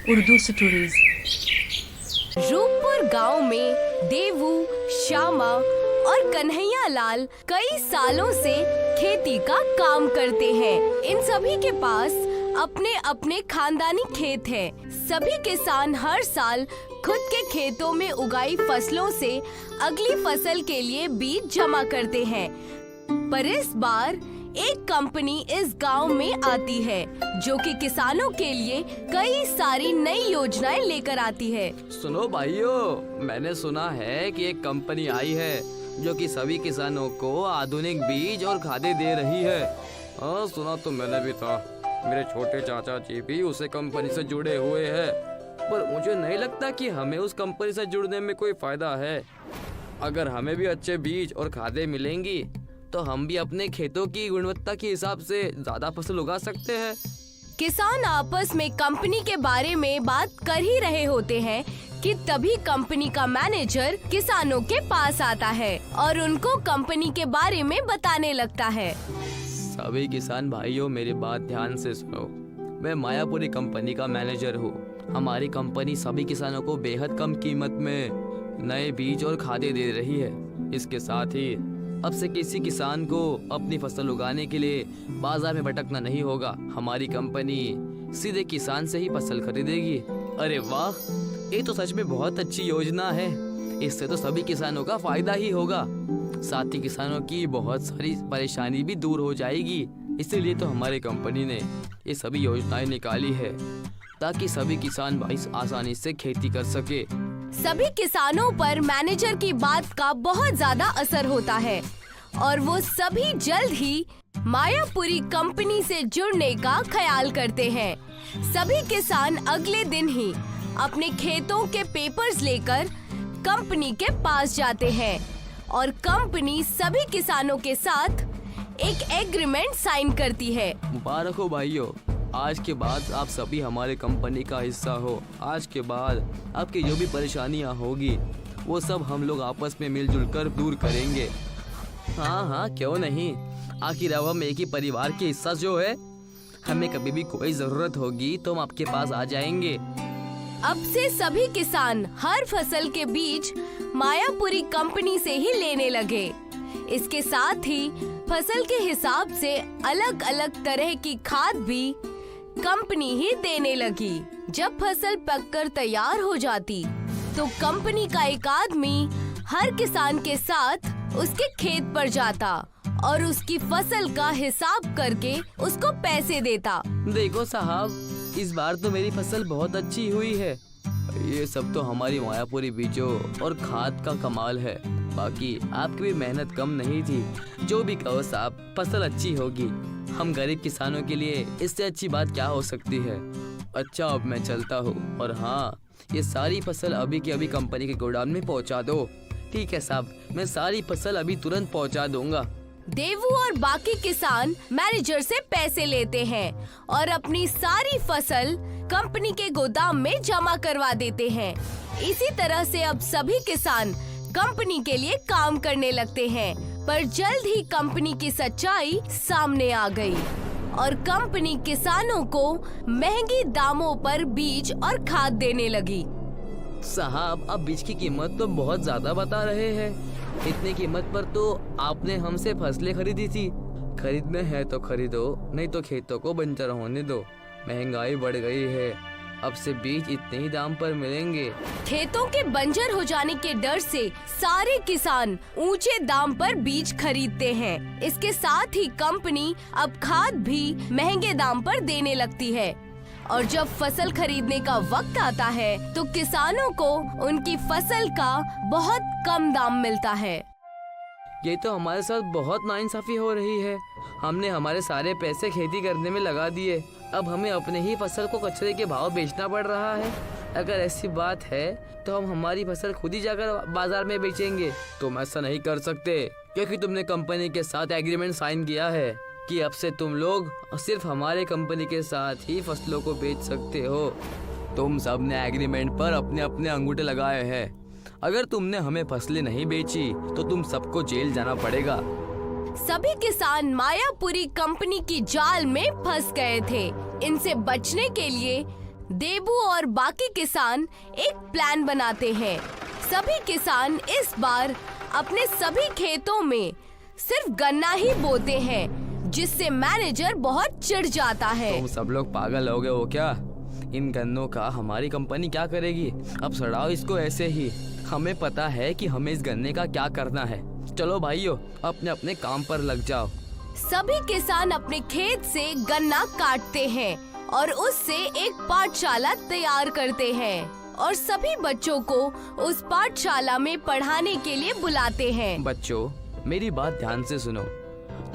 Urdu stories. Rooppur गांव में देवू, श्यामा और कन्हैया लाल कई सालों से खेती का काम करते हैं। इन सभी के पास अपने अपने खानदानी खेत हैं। सभी किसान हर साल खुद के खेतों में उगाई फसलों से अगली फसल के लिए बीज जमा करते हैं। पर इस बार एक कंपनी इस गांव में आती है जो कि किसानों के लिए कई सारी नई योजनाएं लेकर आती है। सुनो भाइयों, मैंने सुना है कि एक कंपनी आई है जो कि सभी किसानों को आधुनिक बीज और खादें दे रही है। हाँ, सुना तो मैंने भी था। मेरे छोटे चाचा जी भी उसे कंपनी से जुड़े हुए हैं, पर मुझे नहीं लगता कि हमें उस कंपनी से जुड़ने में कोई फायदा है। अगर हमें भी अच्छे बीज और खादें मिलेंगी तो हम भी अपने खेतों की गुणवत्ता के हिसाब से ज्यादा फसल उगा सकते हैं। किसान आपस में कंपनी के बारे में बात कर ही रहे होते हैं कि तभी कंपनी का मैनेजर किसानों के पास आता है और उनको कंपनी के बारे में बताने लगता है। सभी किसान भाइयों, मेरी बात ध्यान से सुनो। मैं मायापुरी कंपनी का मैनेजर हूँ। हमारी कंपनी सभी किसानों को बेहद कम कीमत में नए बीज और खादें दे रही है। इसके साथ ही अब से किसी किसान को अपनी फसल उगाने के लिए बाजार में भटकना नहीं होगा। हमारी कंपनी सीधे किसान से ही फसल खरीदेगी। अरे वाह, ये तो सच में बहुत अच्छी योजना है। इससे तो सभी किसानों का फायदा ही होगा। साथ ही किसानों की बहुत सारी परेशानी भी दूर हो जाएगी। इसीलिए तो हमारी कंपनी ने ये सभी योजनाएं निकाली है ताकि सभी किसान भाई आसानी से खेती कर सके। सभी किसानों पर मैनेजर की बात का बहुत ज्यादा असर होता है और वो सभी जल्द ही मायापुरी कंपनी से जुड़ने का ख्याल करते हैं। सभी किसान अगले दिन ही अपने खेतों के पेपर्स लेकर कंपनी के पास जाते हैं और कंपनी सभी किसानों के साथ एक एग्रीमेंट साइन करती है। मुबारक हो भाइयों, आज के बाद आप सभी हमारे कंपनी का हिस्सा हो। आज के बाद आपकी जो भी परेशानियां होगी वो सब हम लोग आपस में मिलजुल कर दूर करेंगे। हाँ, क्यों नहीं। आखिर अब हम एक ही परिवार के हिस्सा जो है। हमें कभी भी कोई जरूरत होगी तो हम आपके पास आ जाएंगे। अब से सभी किसान हर फसल के बीज मायापुरी कंपनी से ही लेने लगे। इसके साथ ही फसल के हिसाब से अलग अलग तरह की खाद भी कंपनी ही देने लगी। जब फसल पककर तैयार हो जाती तो कंपनी का एक आदमी हर किसान के साथ उसके खेत पर जाता और उसकी फसल का हिसाब करके उसको पैसे देता। देखो साहब, इस बार तो मेरी फसल बहुत अच्छी हुई है। ये सब तो हमारी मायापुरी बीजों और खाद का कमाल है। बाकी आपकी भी मेहनत कम नहीं थी। जो भी कहो साहब, फसल अच्छी होगी। हम गरीब किसानों के लिए इससे अच्छी बात क्या हो सकती है। अच्छा, अब मैं चलता हूँ। और हाँ, ये सारी फसल अभी के अभी कंपनी के गोदाम में पहुँचा दो। ठीक है साहब, मैं सारी फसल अभी तुरंत पहुँचा दूंगा। देवू और बाकी किसान मैनेजर से पैसे लेते हैं और अपनी सारी फसल कंपनी के गोदाम में जमा करवा देते हैं। इसी तरह से अब सभी किसान कंपनी के लिए काम करने लगते हैं। पर जल्द ही कंपनी की सच्चाई सामने आ गई और कंपनी किसानों को महंगी दामों पर बीज और खाद देने लगी। साहब, अब बीज की कीमत तो बहुत ज्यादा बता रहे हैं। इतनी कीमत पर तो आपने हमसे फसलें खरीदी थी। खरीदने हैं तो खरीदो, नहीं तो खेतों को बंजर होने दो। महंगाई बढ़ गई है, अब से बीज इतने ही दाम पर मिलेंगे। खेतों के बंजर हो जाने के डर से सारे किसान ऊंचे दाम पर बीज खरीदते हैं। इसके साथ ही कंपनी अब खाद भी महंगे दाम पर देने लगती है और जब फसल खरीदने का वक्त आता है तो किसानों को उनकी फसल का बहुत कम दाम मिलता है। ये तो हमारे साथ बहुत नाइंसाफी हो रही है। हमने हमारे सारे पैसे खेती करने में लगा दिए, अब हमें अपने ही फसल को कचरे के भाव बेचना पड़ रहा है। अगर ऐसी बात है तो हम हमारी फसल खुद ही जाकर बाजार में बेचेंगे। तुम ऐसा नहीं कर सकते, क्योंकि तुमने कंपनी के साथ एग्रीमेंट साइन किया है कि अब से तुम लोग सिर्फ हमारे कंपनी के साथ ही फसलों को बेच सकते हो। तुम सब ने एग्रीमेंट पर अपने अपने अंगूठे लगाए हैं। अगर तुमने हमें फसलें नहीं बेची तो तुम सबको जेल जाना पड़ेगा। सभी किसान मायापुरी कंपनी की जाल में फंस गए थे। इनसे बचने के लिए देबू और बाकी किसान एक प्लान बनाते हैं। सभी किसान इस बार अपने सभी खेतों में सिर्फ गन्ना ही बोते हैं, जिससे मैनेजर बहुत चिढ़ जाता है। तुम सब लोग पागल हो गए हो क्या? इन गन्नों का हमारी कंपनी क्या करेगी? अब सड़ाओ इसको ऐसे ही। हमें पता है कि हमें इस गन्ने का क्या करना है। चलो भाइयों, अपने अपने काम पर लग जाओ। सभी किसान अपने खेत से गन्ना काटते हैं और उससे एक पाठशाला तैयार करते हैं और सभी बच्चों को उस पाठशाला में पढ़ाने के लिए बुलाते हैं। बच्चों, मेरी बात ध्यान से सुनो।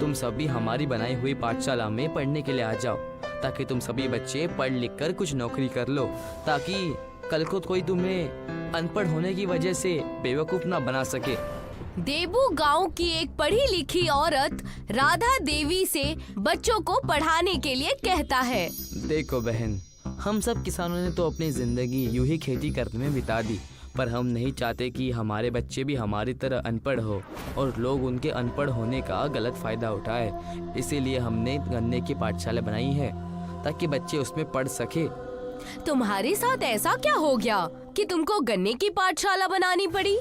तुम सभी हमारी बनाई हुई पाठशाला में पढ़ने के लिए आ जाओ, ताकि तुम सभी बच्चे पढ़ लिख कर कुछ नौकरी कर लो, ताकि कल को कोई तुम्हें अनपढ़ होने की वजह से बेवकूफ ना बना सके। देबू गांव की एक पढ़ी लिखी औरत राधा देवी से बच्चों को पढ़ाने के लिए कहता है। देखो बहन, हम सब किसानों ने तो अपनी जिंदगी यूं ही खेती करने में बिता दी, पर हम नहीं चाहते कि हमारे बच्चे भी हमारी तरह अनपढ़ हो और लोग उनके अनपढ़ होने का गलत फायदा उठाए। इसीलिए हमने गन्ने की पाठशाला बनाई है, ताकि बच्चे उसमें पढ़ सके। तुम्हारे साथ ऐसा क्या हो गया कि तुमको गन्ने की पाठशाला बनानी पड़ी?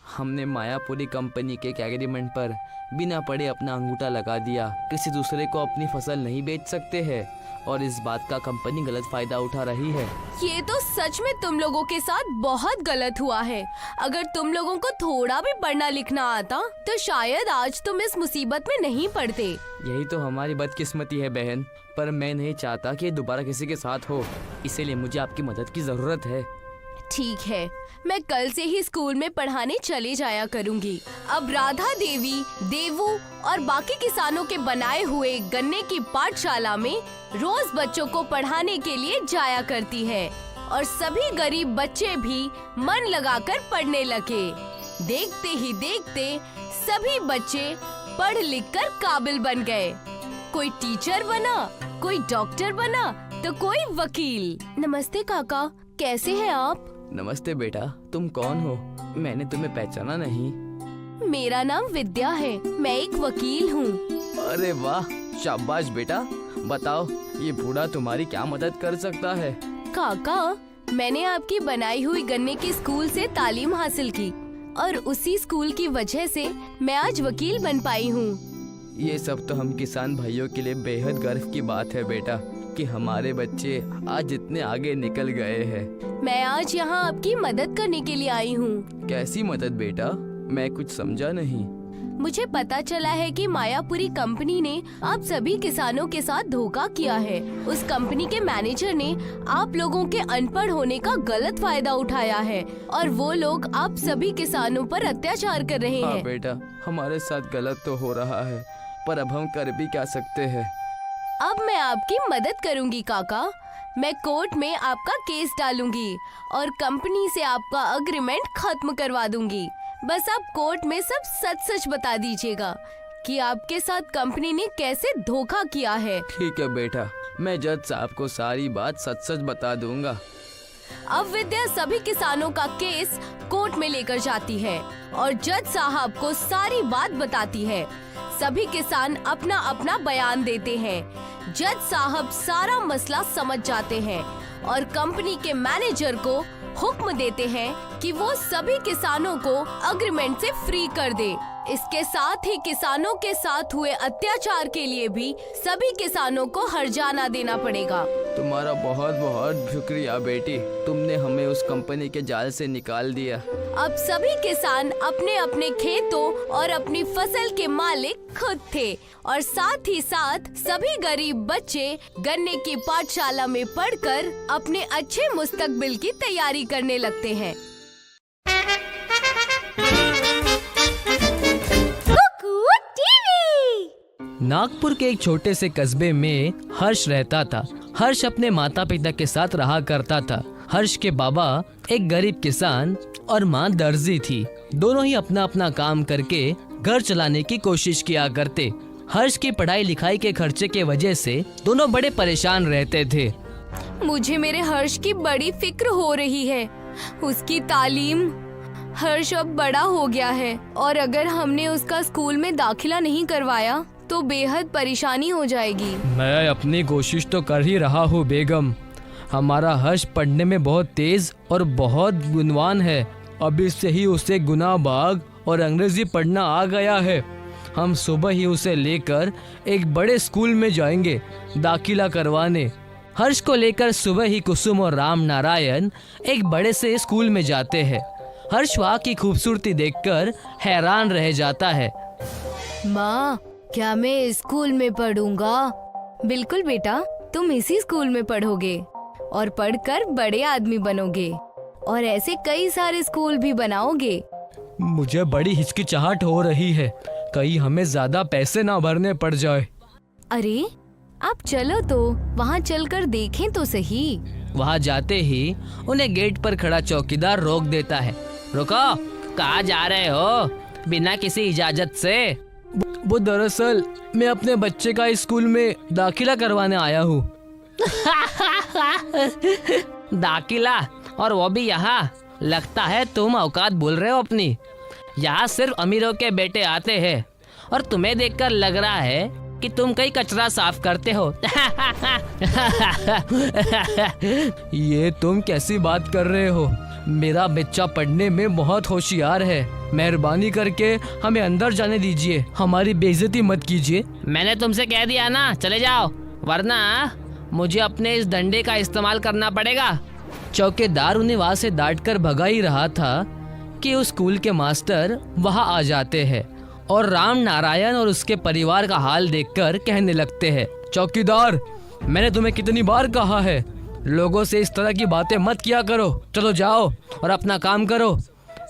हमने मायापुरी कंपनी के एग्रीमेंट पर बिना पढ़े अपना अंगूठा लगा दिया। किसी दूसरे को अपनी फसल नहीं बेच सकते हैं और इस बात का कंपनी गलत फायदा उठा रही है। ये तो सच में तुम लोगों के साथ बहुत गलत हुआ है। अगर तुम लोगों को थोड़ा भी पढ़ना लिखना आता तो शायद आज तुम इस मुसीबत में नहीं पड़ते। यही तो हमारी बदकिस्मती है बहन, पर मैं नहीं चाहता कि दोबारा किसी के साथ हो, इसीलिए मुझे आपकी मदद की जरूरत है। ठीक है, मैं कल से ही स्कूल में पढ़ाने चले जाया करूंगी। अब राधा देवी, देवू और बाकी किसानों के बनाए हुए गन्ने की पाठशाला में रोज बच्चों को पढ़ाने के लिए जाया करती है और सभी गरीब बच्चे भी मन लगाकर पढ़ने लगे। देखते ही देखते सभी बच्चे पढ़ लिख कर काबिल बन गए। कोई टीचर बना, कोई डॉक्टर बना, तो कोई वकील। नमस्ते काका, कैसे हैं आप? नमस्ते बेटा, तुम कौन हो? मैंने तुम्हें पहचाना नहीं। मेरा नाम विद्या है, मैं एक वकील हूँ। अरे वाह, शाबाश बेटा। बताओ, ये बूढ़ा तुम्हारी क्या मदद कर सकता है? काका, मैंने आपकी बनाई हुई गन्ने की स्कूल से तालीम हासिल की और उसी स्कूल की वजह से मैं आज वकील बन पाई हूँ। ये सब तो हम किसान भाइयों के लिए बेहद गर्व की बात है बेटा, कि हमारे बच्चे आज इतने आगे निकल गए हैं। मैं आज यहाँ आपकी मदद करने के लिए आई हूँ। कैसी मदद बेटा? मैं कुछ समझा नहीं। मुझे पता चला है कि मायापुरी कंपनी ने आप सभी किसानों के साथ धोखा किया है। उस कंपनी के मैनेजर ने आप लोगों के अनपढ़ होने का गलत फायदा उठाया है और वो लोग आप सभी किसानों पर अत्याचार कर रहे हाँ हैं। बेटा, हमारे साथ गलत तो हो रहा है, पर अब हम कर भी क्या सकते हैं? अब मैं आपकी मदद करूंगी काका। मैं कोर्ट में आपका केस डालूंगी और कंपनी से आपका एग्रीमेंट खत्म करवा दूंगी। बस आप कोर्ट में सब सच सच बता दीजिएगा कि आपके साथ कंपनी ने कैसे धोखा किया है। ठीक है बेटा, मैं जज साहब को सारी बात सच सच बता दूंगा। अब विद्या सभी किसानों का केस कोर्ट में लेकर जाती है और जज साहब को सारी बात बताती है। सभी किसान अपना अपना बयान देते हैं। जज साहब सारा मसला समझ जाते हैं और कंपनी के मैनेजर को हुक्म देते हैं कि वो सभी किसानों को एग्रीमेंट से फ्री कर दे। इसके साथ ही किसानों के साथ हुए अत्याचार के लिए भी सभी किसानों को हर्जाना देना पड़ेगा। तुम्हारा बहुत बहुत शुक्रिया बेटी, तुमने हमें उस कंपनी के जाल से निकाल दिया। अब सभी किसान अपने अपने खेतों और अपनी फसल के मालिक खुद थे और साथ ही साथ सभी गरीब बच्चे गन्ने की पाठशाला में पढ़कर अपने अच्छे मुस्तकबिल की तैयारी करने लगते हैं। नागपुर के एक छोटे से कस्बे में हर्ष रहता था। हर्ष अपने माता पिता के साथ रहा करता था। हर्ष के बाबा एक गरीब किसान और माँ दर्जी थी। दोनों ही अपना अपना काम करके घर चलाने की कोशिश किया करते। हर्ष की पढ़ाई लिखाई के खर्चे के वजह से दोनों बड़े परेशान रहते थे। मुझे मेरे हर्ष की बड़ी फिक्र हो रही है। उसकी तालीम। हर्ष अब बड़ा हो गया है और अगर हमने उसका स्कूल में दाखिला नहीं करवाया तो बेहद परेशानी हो जाएगी। मैं अपनी कोशिश तो कर ही रहा हूँ बेगम, हमारा हर्ष पढ़ने में बहुत तेज और बहुत गुणवान है। अभी से ही उसे गुना भाग और अंग्रेजी पढ़ना आ गया है। हम सुबह ही उसे लेकर एक बड़े स्कूल में जाएंगे दाखिला करवाने। हर्ष को लेकर सुबह ही कुसुम और राम नारायण एक बड़े से स्कूल में जाते हैं। हर्ष वहाँ की खूबसूरती देखकर हैरान रह जाता है। माँ, क्या मैं इस स्कूल में पढ़ूंगा? बिल्कुल बेटा, तुम इसी स्कूल में पढ़ोगे और पढ़कर बड़े आदमी बनोगे और ऐसे कई सारे स्कूल भी बनाओगे। मुझे बड़ी हिचकिचाहट हो रही है, कहीं हमें ज्यादा पैसे ना भरने पड़ जाए। अरे आप चलो तो वहाँ चलकर देखें तो सही। वहाँ जाते ही उन्हें गेट पर खड़ा चौकीदार रोक देता है। रुको, कहाँ जा रहे हो बिना किसी इजाजत से? वो दरअसल मैं अपने बच्चे का इस स्कूल में दाखिला करवाने आया हूँ। दाखिला, और वो भी यहाँ? लगता है तुम औकात भूल रहे हो अपनी। यहाँ सिर्फ अमीरों के बेटे आते हैं और तुम्हें देखकर लग रहा है कि तुम कहीं कचरा साफ करते हो। ये तुम कैसी बात कर रहे हो? मेरा बच्चा पढ़ने में बहुत होशियार है। मेहरबानी करके हमें अंदर जाने दीजिए, हमारी बेइज्जती मत कीजिए। मैंने तुमसे कह दिया ना, चले जाओ, वरना मुझे अपने इस डंडे का इस्तेमाल करना पड़ेगा। चौकीदार उन्हें वहाँ से डांट कर भगा ही रहा था कि उस स्कूल के मास्टर वहाँ आ जाते हैं और राम नारायण और उसके परिवार का हाल देखकर कहने लगते हैं, चौकीदार, मैंने तुम्हें कितनी बार कहा है, लोगों से इस तरह की बातें मत किया करो। चलो जाओ और अपना काम करो,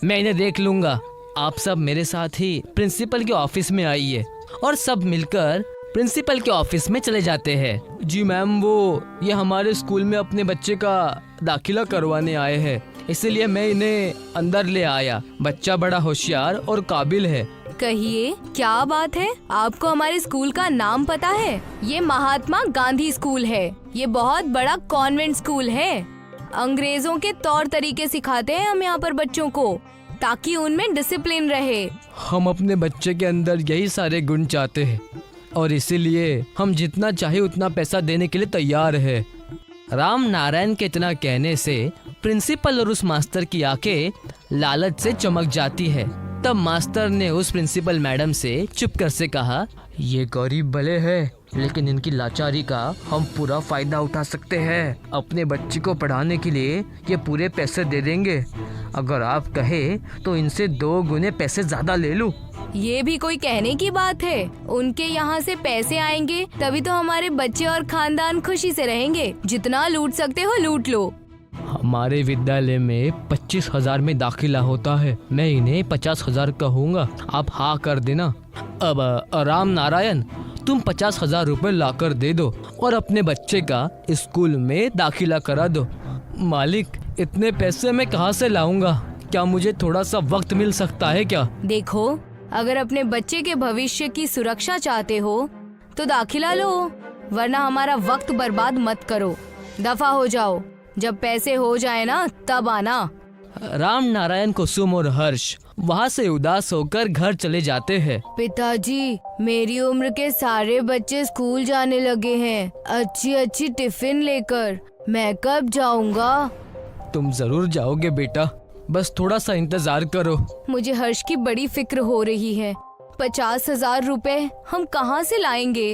मैं इन्हें देख लूंगा। आप सब मेरे साथ ही प्रिंसिपल के ऑफिस में आइए। और सब मिलकर प्रिंसिपल के ऑफिस में चले जाते हैं। जी मैम, ये हमारे स्कूल में अपने बच्चे का दाखिला करवाने आए हैं, इसीलिए मैं इन्हें अंदर ले आया। बच्चा बड़ा होशियार और काबिल है। कहिए, क्या बात है? आपको हमारे स्कूल का नाम पता है? ये महात्मा गांधी स्कूल है। ये बहुत बड़ा कॉन्वेंट स्कूल है। अंग्रेजों के तौर तरीके सिखाते हैं हम यहाँ पर बच्चों को, ताकि उनमें डिसिप्लिन रहे। हम अपने बच्चे के अंदर यही सारे गुण चाहते हैं और इसीलिए हम जितना चाहे उतना पैसा देने के लिए तैयार है। राम नारायण के इतना कहने से प्रिंसिपल और उस मास्टर की आंखें लालच से चमक जाती है। तब मास्टर ने उस प्रिंसिपल मैडम से चुप कर से कहा, ये गरीब भले हैं, लेकिन इनकी लाचारी का हम पूरा फायदा उठा सकते हैं। अपने बच्चे को पढ़ाने के लिए ये पूरे पैसे दे देंगे। अगर आप कहे तो इनसे 2 गुने पैसे ज्यादा ले लूं। ये भी कोई कहने की बात है? उनके यहाँ से पैसे आएंगे तभी तो हमारे बच्चे और खानदान खुशी से रहेंगे। जितना लूट सकते हो लूट लो। हमारे विद्यालय में 25,000 में दाखिला होता है, मैं इन्हें 50,000 कहूँगा। आप हाँ कर देना। अब राम नारायण, तुम 50,000 रुपए लाकर दे दो और अपने बच्चे का स्कूल में दाखिला करा दो। मालिक, इतने पैसे मैं कहाँ से लाऊंगा? क्या मुझे थोड़ा सा वक्त मिल सकता है क्या? देखो, अगर अपने बच्चे के भविष्य की सुरक्षा चाहते हो तो दाखिला लो, वरना हमारा वक्त बर्बाद मत करो। दफा हो जाओ, जब पैसे हो जाए ना तब आना। राम नारायण, कुसुम और हर्ष वहाँ से उदास होकर घर चले जाते हैं। पिताजी, मेरी उम्र के सारे बच्चे स्कूल जाने लगे हैं, अच्छी अच्छी टिफिन लेकर। मैं कब जाऊंगा? तुम जरूर जाओगे बेटा, बस थोड़ा सा इंतजार करो। मुझे हर्ष की बड़ी फिक्र हो रही है। 50,000 रुपए हम कहाँ से लाएंगे?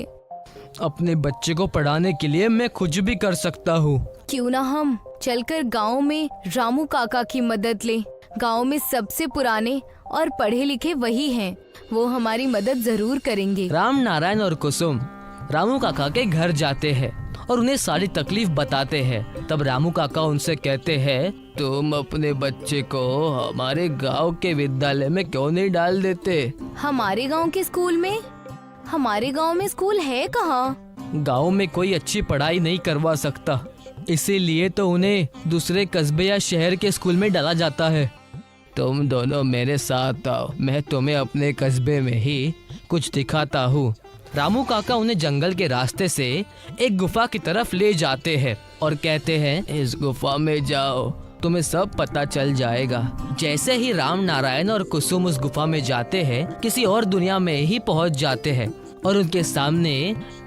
अपने बच्चे को पढ़ाने के लिए मैं कुछ भी कर सकता हूँ। क्यों ना हम चलकर गांव में रामू काका की मदद लें। गांव में सबसे पुराने और पढ़े लिखे वही हैं। वो हमारी मदद जरूर करेंगे। राम नारायण और कुसुम रामू काका के घर जाते हैं और उन्हें सारी तकलीफ बताते हैं। तब रामू काका उनसे कहते हैं, तुम अपने बच्चे को हमारे गांव के विद्यालय में क्यों नहीं डाल देते? हमारे गांव के स्कूल में? हमारे गांव में स्कूल है कहाँ? गांव में कोई अच्छी पढ़ाई नहीं करवा सकता, इसीलिए तो उन्हें दूसरे कस्बे या शहर के स्कूल में डाला जाता है। तुम दोनों मेरे साथ आओ, मैं तुम्हें अपने कस्बे में ही कुछ दिखाता हूँ। रामू काका उन्हें जंगल के रास्ते से एक गुफा की तरफ ले जाते हैं और कहते हैं, इस गुफा में जाओ, तुम्हें सब पता चल जाएगा। जैसे ही राम नारायण और कुसुम उस गुफा में जाते हैं, किसी और दुनिया में ही पहुंच जाते हैं। और उनके सामने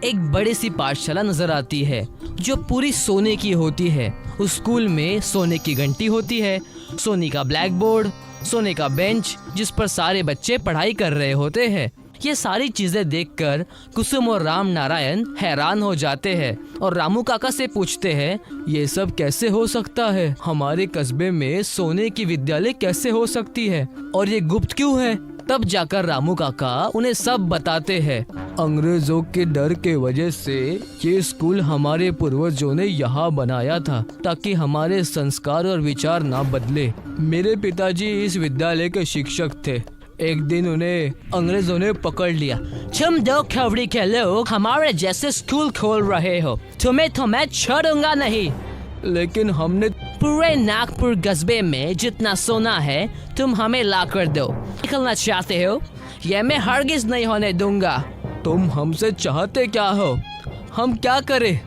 एक बड़ी सी पाठशाला नजर आती है जो पूरी सोने की होती है। उस स्कूल में सोने की घंटी होती है, सोने का ब्लैक बोर्ड, सोने का बेंच जिस पर सारे बच्चे पढ़ाई कर रहे होते हैं। ये सारी चीजें देखकर कुसुम और राम नारायण हैरान हो जाते हैं और रामू काका से पूछते हैं, ये सब कैसे हो सकता है? हमारे कस्बे में सोने की विद्यालय कैसे हो सकती है और ये गुप्त क्यों है? तब जाकर रामू काका उन्हें सब बताते हैं। अंग्रेजों के डर के वजह से ये स्कूल हमारे पूर्वजों ने यहाँ बनाया था ताकि हमारे संस्कार और विचार ना बदले। मेरे पिताजी इस विद्यालय के शिक्षक थे। एक दिन उन्हें अंग्रेजों ने पकड़ लिया। तुम दो खबरी के लोग हमारे जैसे स्कूल खोल रहे हो, तुम्हें तो मैं छोड़ूंगा नहीं। लेकिन हमने पूरे नागपुर कस्बे में जितना सोना है तुम हमें ला कर दो। निकलना चाहते हो? ये मैं हरगिज नहीं होने दूंगा। तुम हमसे चाहते क्या हो? हम क्या करें?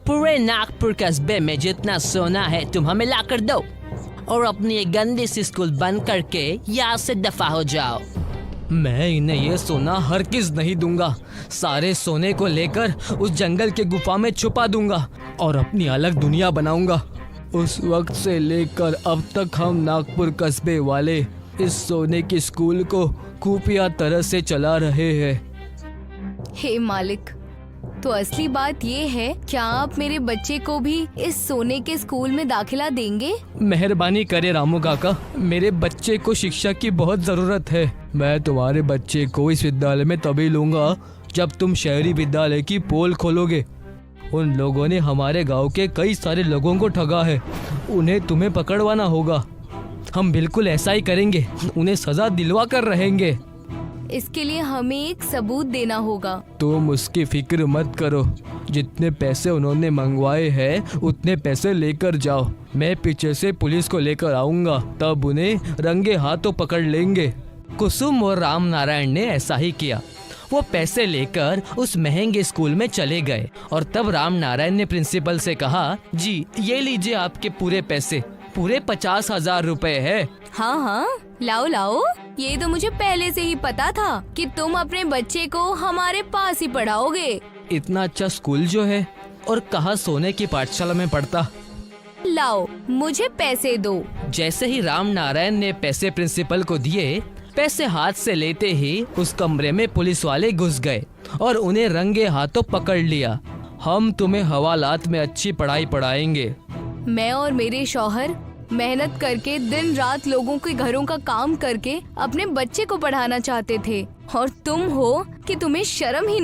पूरे नागपुर कस्बे में जितना सोना है तुम हमें ला कर दो और अपनी ये गंदी सी स्कूल बंद करके यहाँ से दफा हो जाओ। मैं इन्हें ये सोना हरगिज नहीं दूंगा। सारे सोने को लेकर उस जंगल के गुफा में छुपा दूंगा और अपनी अलग दुनिया बनाऊंगा। उस वक्त से लेकर अब तक हम नागपुर कस्बे वाले इस सोने की स्कूल को खुफिया तरह से चला रहे हैं। हे मालिक, तो असली बात ये है, क्या आप मेरे बच्चे को भी इस सोने के स्कूल में दाखिला देंगे? मेहरबानी करे रामू काका, मेरे बच्चे को शिक्षा की बहुत जरूरत है। मैं तुम्हारे बच्चे को इस विद्यालय में तभी लूंगा जब तुम शहरी विद्यालय की पोल खोलोगे। उन लोगों ने हमारे गांव के कई सारे लोगों को ठगा है, उन्हें तुम्हें पकड़वाना होगा। हम बिल्कुल ऐसा ही करेंगे, उन्हें सजा दिलवा कर रहेंगे। इसके लिए हमें एक सबूत देना होगा। तुम उसकी फिक्र मत करो, जितने पैसे उन्होंने मंगवाए हैं उतने पैसे लेकर जाओ। मैं पीछे से पुलिस को लेकर आऊंगा, तब उन्हें रंगे हाथों पकड़ लेंगे। कुसुम और राम नारायण ने ऐसा ही किया। वो पैसे लेकर उस महंगे स्कूल में चले गए और तब राम नारायण ने प्रिंसिपल से कहा, जी ये लीजिए आपके पूरे पैसे, पूरे 50,000 रुपए है। हाँ हाँ, लाओ लाओ। ये तो मुझे पहले से ही पता था कि तुम अपने बच्चे को हमारे पास ही पढ़ाओगे। इतना अच्छा स्कूल जो है और कहाँ सोने की पाठशाला में पढ़ता। लाओ, मुझे पैसे दो। जैसे ही राम नारायण ने पैसे प्रिंसिपल को दिए, पैसे हाथ से लेते ही उस कमरे में पुलिस वाले घुस गए और उन्हें रंगे हाथों पकड़ लिया। हम तुम्हें हवालात में अच्छी पढ़ाई पढ़ाएंगे। मैं और मेरे शौहर मेहनत करके दिन रात लोगों के घरों का काम करके अपने बच्चे को पढ़ाना चाहते थे और तुम हो कि तुम्हें शर्म ही